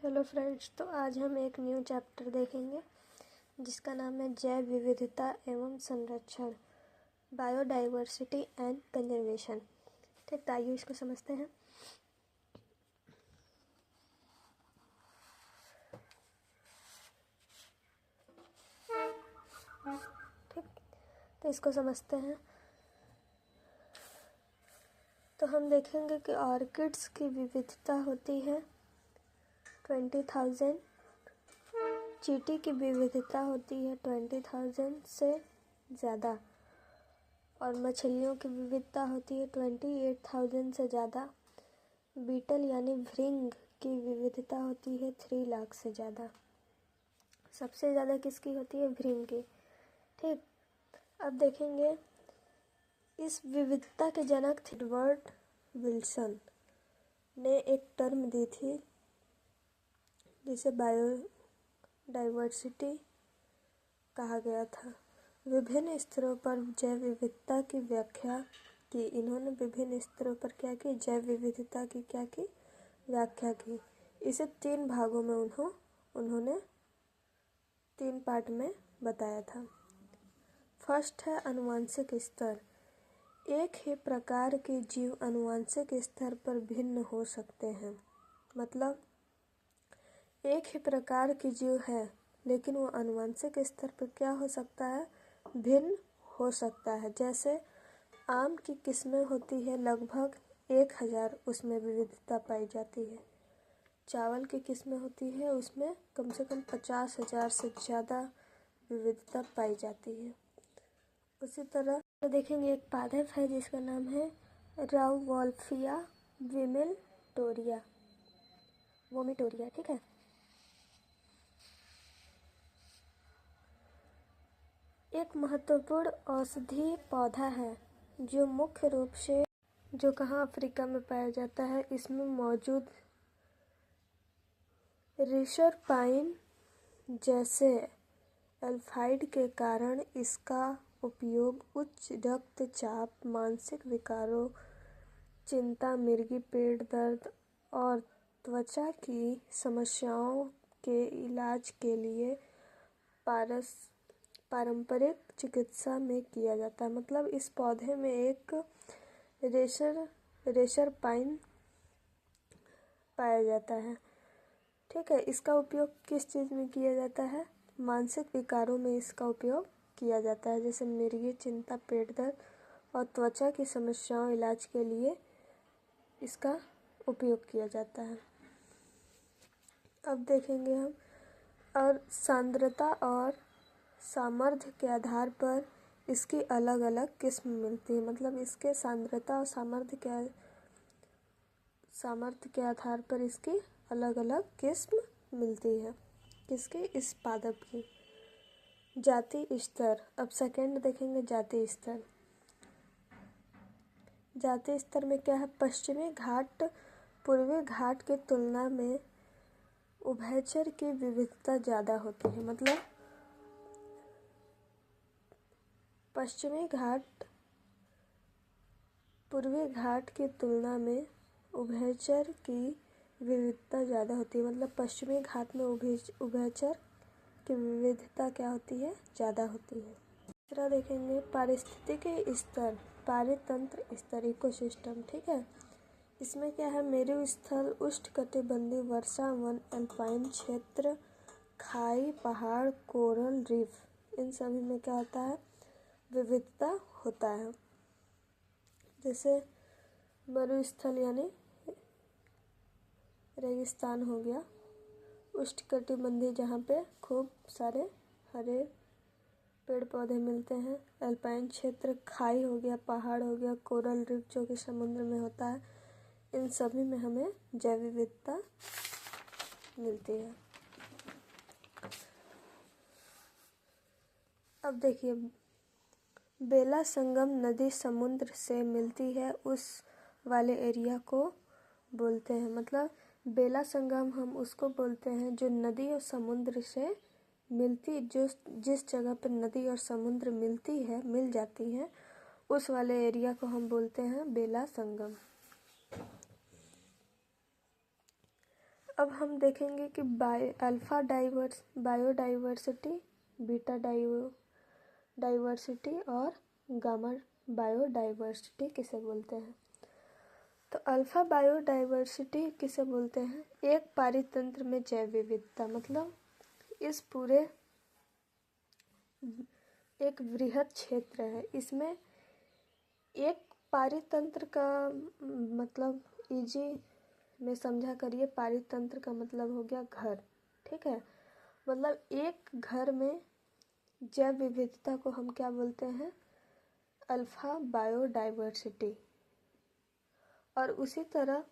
Hello friends, तो आज हम एक न्यू चैप्टर देखेंगे जिसका नाम है जैव विविधता एवं संरक्षण, बायोडाइवर्सिटी एंड कंजर्वेशन। ठीक, तो आइए इसको समझते हैं। ठीक, तो इसको समझते हैं तो हम देखेंगे कि ऑर्किड्स की विविधता होती है 20,000, चींटी की विविधता होती है 20,000 से ज़्यादा, और मछलियों की विविधता होती है 28,000 से ज़्यादा। बीटल यानी भृंग की विविधता होती है 3 लाख से ज़्यादा। सबसे ज़्यादा किसकी होती है? भृंग की। ठीक, अब देखेंगे इस विविधता के जनक थे एडवर्ड विल्सन ने एक टर्म दी थी जिसे बायोडाइवर्सिटी कहा गया था। विभिन्न स्तरों पर जैव विविधता की व्याख्या की। इन्होंने विभिन्न स्तरों पर क्या की? जैव विविधता की क्या की? व्याख्या की। इसे 3 भागों में उन्होंने 3 पार्ट में बताया था। फर्स्ट है आनुवंशिक स्तर। एक ही प्रकार के जीव आनुवंशिक स्तर पर भिन्न हो सकते हैं। मतलब एक ही प्रकार के जीव है लेकिन वो आनुवंशिक स्तर पर क्या हो सकता है? भिन्न हो सकता है। जैसे आम की किस्में होती है लगभग 1000, उसमें विविधता पाई जाती है। चावल की किस्में होती है उसमें कम से कम 50,000 से ज़्यादा विविधता पाई जाती है। उसी तरह देखेंगे एक पादप है जिसका नाम है राउवोल्फिया वोमिटोरिया। ठीक है, एक महत्वपूर्ण औषधीय पौधा है जो मुख्य रूप से कहाँ अफ्रीका में पाया जाता है। इसमें मौजूद रिशर पाइन जैसे एल्फाइड के कारण इसका उपयोग उच्च रक्तचाप, मानसिक विकारों, चिंता, मिर्गी, पेट दर्द और त्वचा की समस्याओं के इलाज के लिए पारंपरिक चिकित्सा में किया जाता है। मतलब इस पौधे में एक रेशर पाइन पाया जाता है। ठीक है, इसका उपयोग किस चीज़ में किया जाता है? मानसिक विकारों में इसका उपयोग किया जाता है, जैसे मिर्गी, चिंता, पेट दर्द और त्वचा की समस्याओं इलाज के लिए इसका उपयोग किया जाता है। अब देखेंगे हम, और सांद्रता और सामर्थ्य के आधार पर इसकी अलग अलग किस्म मिलती है। मतलब इसके सांद्रता और सामर्थ्य के आधार पर इसकी अलग अलग किस्म मिलती है। किसकी? इस पादप की। जाति स्तर। अब सेकंड देखेंगे जाति स्तर। जाति स्तर में क्या है? पश्चिमी घाट पूर्वी घाट की तुलना में उभयचर की विविधता ज़्यादा होती है। मतलब पश्चिमी घाट पूर्वी घाट की तुलना में उभयचर की विविधता ज़्यादा होती है। मतलब पश्चिमी घाट में उभयचर की विविधता क्या होती है? ज़्यादा होती है। दूसरा देखेंगे पारिस्थितिकी स्तर, पारितंत्र स्तर, इकोसिस्टम। ठीक है, इसमें क्या है? मेरुस्थल, उष्णकटिबंधीय वर्षा वन, अल्पाइन क्षेत्र, खाई, पहाड़, कोरल रीफ, इन सभी में क्या होता है? विविधता होता है। जैसे मरुस्थल यानी रेगिस्तान हो गया, उष्णकटिबंधीय जहाँ पे खूब सारे हरे पेड़ पौधे मिलते हैं, अल्पाइन क्षेत्र, खाई हो गया, पहाड़ हो गया, कोरल रीफ जो कि समुद्र में होता है, इन सभी में हमें जैव विविधता मिलती है। अब देखिए, बेला संगम नदी समुद्र से मिलती है उस वाले एरिया को बोलते हैं। मतलब बेला संगम हम उसको बोलते हैं जो नदी और समुद्र से मिलती, जिस जगह पर नदी और समुद्र मिल जाती हैं, उस वाले एरिया को हम बोलते हैं बेला संगम। अब हम देखेंगे कि अल्फा बायोडाइवर्सिटी, बीटा डाइवर्सिटी और गामा बायोडाइवर्सिटी किसे बोलते हैं। तो अल्फा बायोडाइवर्सिटी किसे बोलते हैं, एक पारितंत्र में जैव विविधता, मतलब इस पूरे एक वृहद क्षेत्र है, इसमें एक पारितंत्र का मतलब इजी में समझा करिए, पारितंत्र का मतलब हो गया घर, ठीक है। मतलब एक घर में जैव विविधता को हम क्या बोलते हैं, अल्फा बायोडाइवर्सिटी। और उसी तरह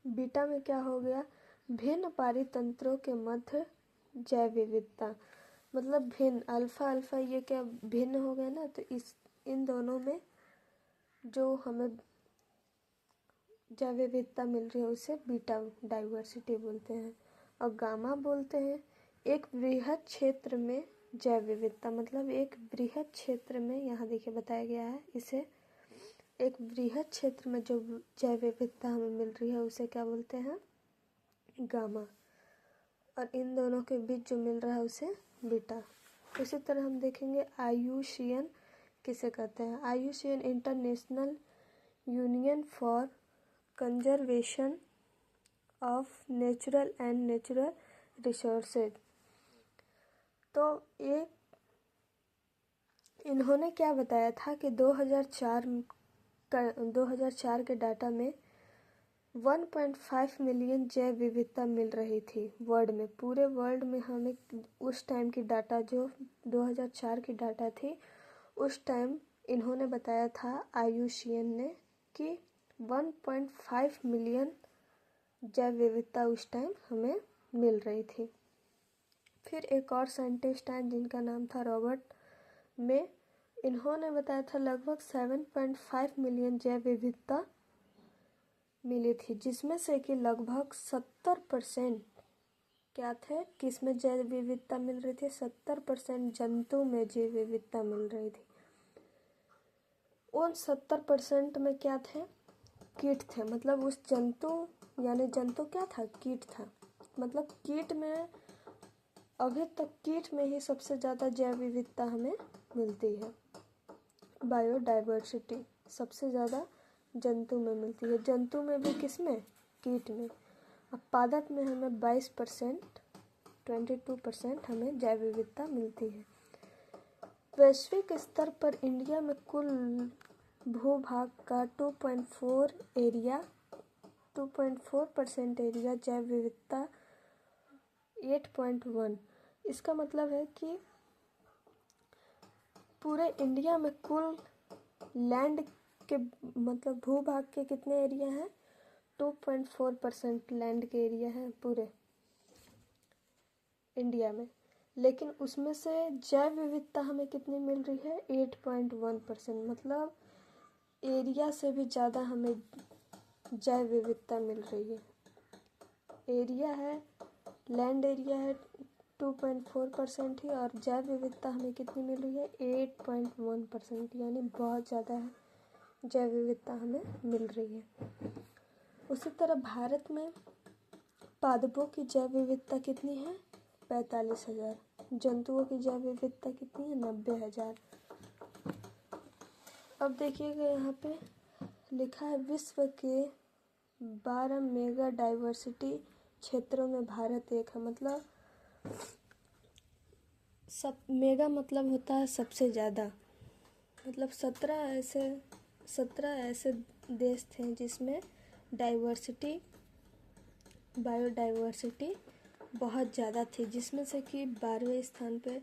बीटा में क्या हो गया, भिन्न पारितंत्रों के मध्य जैव विविधता, मतलब भिन्न, अल्फा अल्फा ये क्या भिन्न हो गया ना, तो इन दोनों में जो हमें जैव विविधता मिल रही है उसे बीटा डाइवर्सिटी बोलते हैं। और गामा बोलते हैं एक वृहद क्षेत्र में जैव विविधता, मतलब एक वृहद क्षेत्र में, यहाँ देखिए बताया गया है, इसे एक वृहद क्षेत्र में जो जैव विविधता हमें मिल रही है उसे क्या बोलते हैं, गामा। और इन दोनों के बीच जो मिल रहा है उसे बीटा। उसी तरह हम देखेंगे IUCN किसे कहते हैं। IUCN international union for conservation of natural and natural resources. तो ये इन्होंने क्या बताया था कि 2004 के डाटा में 1.5 मिलियन जैव विविधता मिल रही थी वर्ल्ड में, पूरे वर्ल्ड में। हमें उस टाइम की डाटा जो 2004 की डाटा थी, उस टाइम इन्होंने बताया था IUCN ने कि 1.5 मिलियन जैव विविधता उस टाइम हमें मिल रही थी। फिर एक और साइंटिस्ट हैं जिनका नाम था रॉबर्ट में, इन्होंने बताया था लगभग 7.5 मिलियन जैव विविधता मिली थी, जिसमें से कि लगभग 70% क्या थे, किसमें जैव विविधता मिल रही थी, 70% जंतु में जैव विविधता मिल रही थी। उन 70% में क्या थे, कीट थे, मतलब उस जंतु, यानी जंतु क्या था, कीट था, मतलब कीट में, अभी तक कीट में ही सबसे ज़्यादा जैव विविधता हमें मिलती है। बायोडाइवर्सिटी सबसे ज़्यादा जंतु में मिलती है, जंतु में भी, किसमें, कीट में। अब पादप में हमें 22%, 22% हमें जैव विविधता मिलती है। वैश्विक स्तर पर इंडिया में कुल भूभाग का 2.4% एरिया जैव विविधता 8.1। इसका मतलब है कि पूरे इंडिया में कुल लैंड के, मतलब भूभाग के कितने एरिया हैं, 2.4% लैंड के एरिया है पूरे इंडिया में। लेकिन उसमें से जैव विविधता हमें कितनी मिल रही है, 8.1%, मतलब एरिया से भी ज़्यादा हमें जैव विविधता मिल रही है। एरिया है, लैंड एरिया है 2.4% ही, और जैव विविधता हमें कितनी मिल रही है, 8.1%, यानी बहुत ज़्यादा है जैव विविधता हमें मिल रही है। उसी तरह भारत में पादपों की जैव विविधता कितनी है, 45,000। जंतुओं की जैव विविधता कितनी है, 90,000। अब देखिएगा यहाँ पे लिखा है विश्व के 12 मेगा डाइवर्सिटी क्षेत्रों में भारत एक है, मतलब सब मेगा मतलब होता है सबसे ज़्यादा, मतलब 17 ऐसे देश थे जिसमें बायोडाइवर्सिटी बहुत ज़्यादा थी, जिसमें से कि 12वें स्थान पे,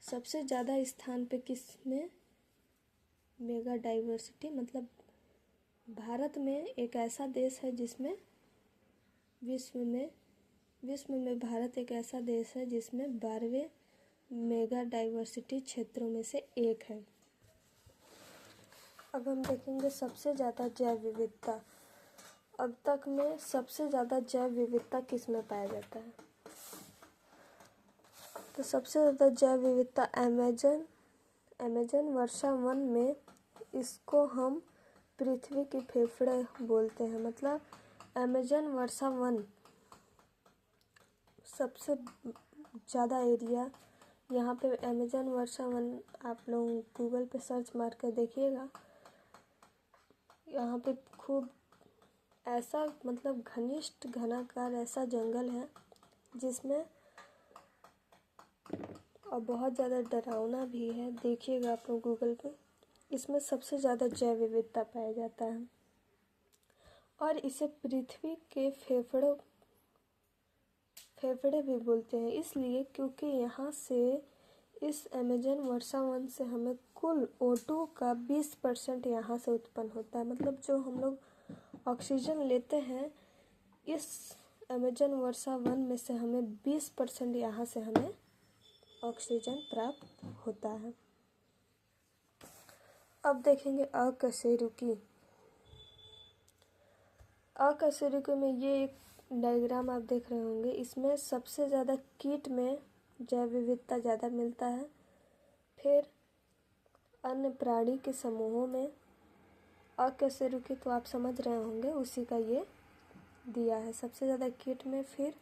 सबसे ज़्यादा स्थान पे किस में, मेगा डाइवर्सिटी, मतलब भारत में एक ऐसा देश है जिसमें विश्व में भारत एक ऐसा देश है जिसमें 12वें मेगा डाइवर्सिटी क्षेत्रों में से एक है। अब हम देखेंगे सबसे ज़्यादा जैव विविधता। अब तक में सबसे ज़्यादा जैव विविधता किस में पाया जाता है, तो सबसे ज़्यादा जैव विविधता अमेजन वर्षा वन में, इसको हम पृथ्वी के फेफड़े बोलते हैं, मतलब अमेजन वर्षा वन सबसे ज़्यादा एरिया यहाँ पे अमेजन वर्षा वन, आप लोग गूगल पे सर्च मार कर देखिएगा। यहाँ पे खूब ऐसा मतलब घनिष्ठ घनाकार ऐसा जंगल है जिसमें, और बहुत ज़्यादा डरावना भी है, देखिएगा आप लोग गूगल पे। इसमें सबसे ज़्यादा जैव विविधता पाया जाता है और इसे पृथ्वी के फेफड़े भी बोलते हैं, इसलिए क्योंकि यहाँ से, इस अमेजन वर्षा वन से हमें कुल O2 का 20% यहाँ से उत्पन्न होता है। मतलब जो हम लोग ऑक्सीजन लेते हैं इस अमेजन वर्षा वन में से हमें 20% यहाँ से हमें ऑक्सीजन प्राप्त होता है। अब देखेंगे अकशेरुकी। अकशेरुकी में ये एक डायग्राम आप देख रहे होंगे, इसमें सबसे ज़्यादा कीट में जैव विविधता ज़्यादा मिलता है, फिर अन्य प्राणी के समूहों में। अकशेरुकी तो आप समझ रहे होंगे, उसी का ये दिया है, सबसे ज़्यादा कीट में, फिर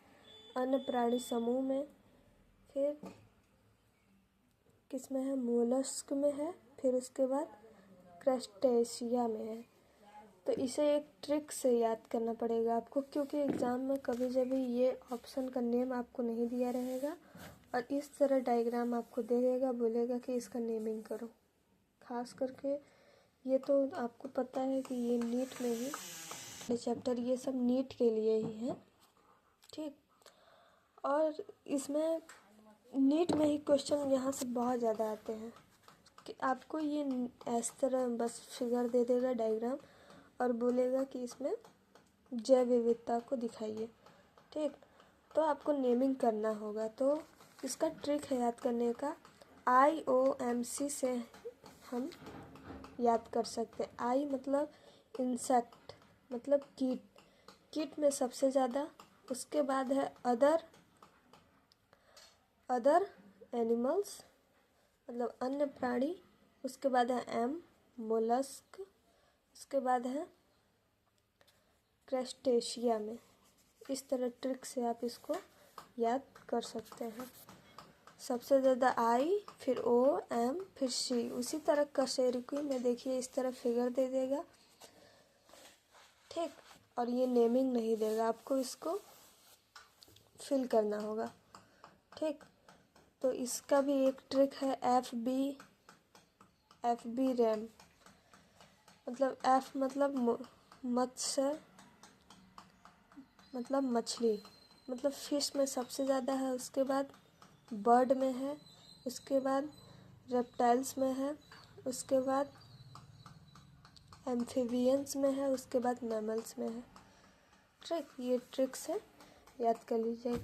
अन्य प्राणी समूह में, फिर किस में है, मोलस्क में है, फिर उसके बाद क्रस्टेशिया में है। तो इसे एक ट्रिक से याद करना पड़ेगा आपको, क्योंकि एग्ज़ाम में कभी जब ये ऑप्शन का नेम आपको नहीं दिया रहेगा और इस तरह डायग्राम आपको दे देगा, बोलेगा कि इसका नेमिंग करो। खास करके ये तो आपको पता है कि ये नीट में ही चैप्टर, ये सब नीट के लिए ही है, ठीक। और इसमें नीट में ही क्वेश्चन यहाँ से बहुत ज़्यादा आते हैं कि आपको ये इस तरह बस फिगर दे देगा डायग्राम और बोलेगा कि इसमें जैव विविधता को दिखाइए, ठीक। तो आपको नेमिंग करना होगा, तो इसका ट्रिक है याद करने का, IOMC से हम याद कर सकते हैं। आई मतलब इंसेक्ट, मतलब कीट, कीट में सबसे ज़्यादा, उसके बाद है अदर एनिमल्स मतलब अन्य प्राणी, उसके बाद है M मोलस्क, उसके बाद है क्रस्टेशिया में। इस तरह ट्रिक से आप इसको याद कर सकते हैं। सबसे ज़्यादा I, फिर O, M, फिर C। उसी तरह कशेरुकी में देखिए इस तरह फिगर दे देगा, ठीक। और ये नेमिंग नहीं देगा, आपको इसको फिल करना होगा, ठीक। तो इसका भी एक ट्रिक है, FB रैम, मतलब F मतलब मत्स्य, मतलब मछली, मतलब फिश में सबसे ज़्यादा है, उसके बाद बर्ड में है, उसके बाद रेप्टाइल्स में है, उसके बाद एम्फीबियंस में है, उसके बाद मैमल्स में है, ट्रिक। ये ट्रिक से याद कर लीजिएगा।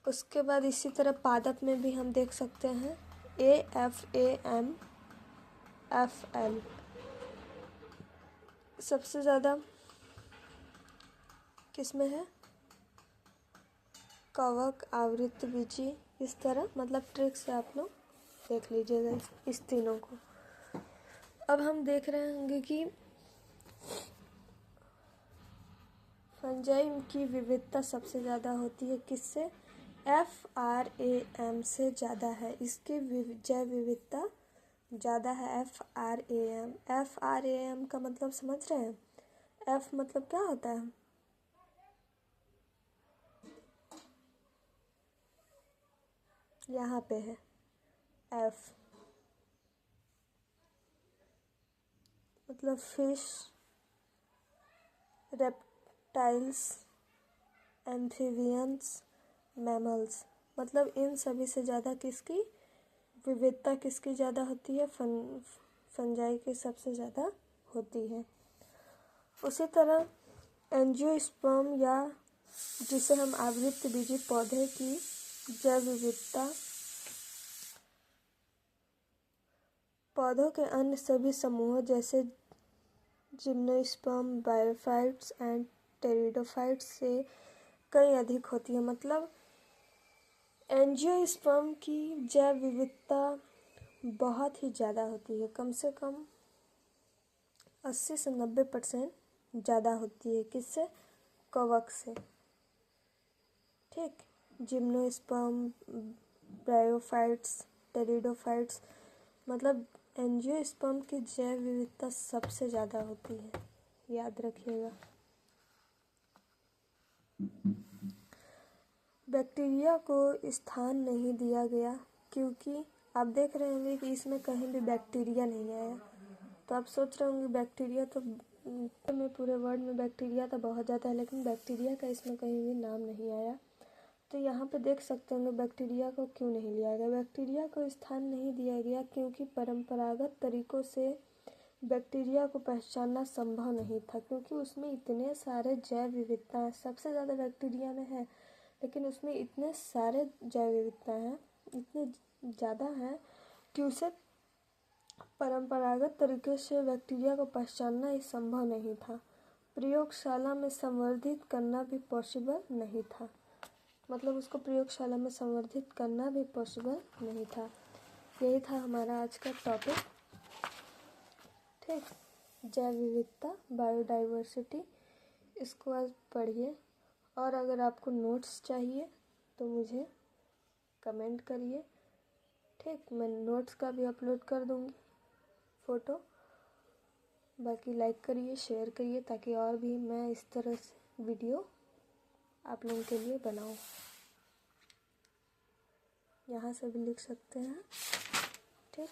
उसके बाद इसी तरह पादप में भी हम देख सकते हैं, AFAMFL सबसे ज़्यादा किसमें है, कवक, आवृतबीजी। इस तरह मतलब ट्रिक से आप लोग देख लीजिएगा इस तीनों को। अब हम देख रहे होंगे कि फंजाई की विविधता सबसे ज़्यादा होती है किससे, FRAM से ज़्यादा है, इसकी जैव विविधता ज़्यादा है। FRAM का मतलब समझ रहे हैं, F मतलब क्या होता है, यहाँ पे है F मतलब फिश, रेप्टाइल्स, एम्फीबियंस, मैमल्स। मतलब इन सभी से ज़्यादा किसकी विविधता किसकी ज़्यादा होती है, फंजाई की सबसे ज़्यादा होती है। उसी तरह एंजियोस्पर्म या जिसे हम आवृतबीजी पौधे की जैव विविधता पौधों के अन्य सभी समूहों जैसे जिम्नोस्पर्म, बायोफाइट्स एंड टेरिडोफाइट्स से कई अधिक होती है। मतलब एंजियोस्पर्म की जैव विविधता बहुत ही ज़्यादा होती है, कम से कम 80 से 90% ज़्यादा होती है, किससे, कवक से, ठीक। Gymnosperm, bryophytes, pteridophytes. मतलब एंजियोस्पर्म की जैव विविधता सबसे ज़्यादा होती है, याद रखिएगा। बैक्टीरिया को स्थान नहीं दिया गया क्योंकि आप देख रहे होंगे कि इसमें कहीं भी बैक्टीरिया नहीं आया। तो आप सोच रहे होंगे बैक्टीरिया तो में पूरे वर्ल्ड में बैक्टीरिया तो बहुत ज़्यादा है, लेकिन बैक्टीरिया का इसमें कहीं भी नाम नहीं आया। तो यहाँ पे देख सकते होंगे बैक्टीरिया को क्यों नहीं लिया गया। बैक्टीरिया को स्थान नहीं दिया गया क्योंकि परंपरागत तरीकों से बैक्टीरिया को पहचानना संभव नहीं था, क्योंकि उसमें इतने सारे जैव विविधता हैं। सबसे ज़्यादा बैक्टीरिया में है, लेकिन उसमें इतने सारे जैव विविधता हैं, इतने ज़्यादा हैं कि उसे परंपरागत तरीके से बैक्टीरिया को पहचानना ही संभव नहीं था। प्रयोगशाला में संवर्धित करना भी पॉसिबल नहीं था। मतलब उसको प्रयोगशाला में संवर्धित करना भी पॉसिबल नहीं था। यही था हमारा आज का टॉपिक। ठीक, जैव विविधता, बायोडाइवर्सिटी, इसको आज पढ़िए। और अगर आपको नोट्स चाहिए तो मुझे कमेंट करिए। ठीक, मैं नोट्स का भी अपलोड कर दूँगी फ़ोटो। बाकी लाइक करिए, शेयर करिए, ताकि और भी मैं इस तरह से वीडियो आप लोगों के लिए बनाऊँ। यहाँ से भी लिख सकते हैं। ठीक।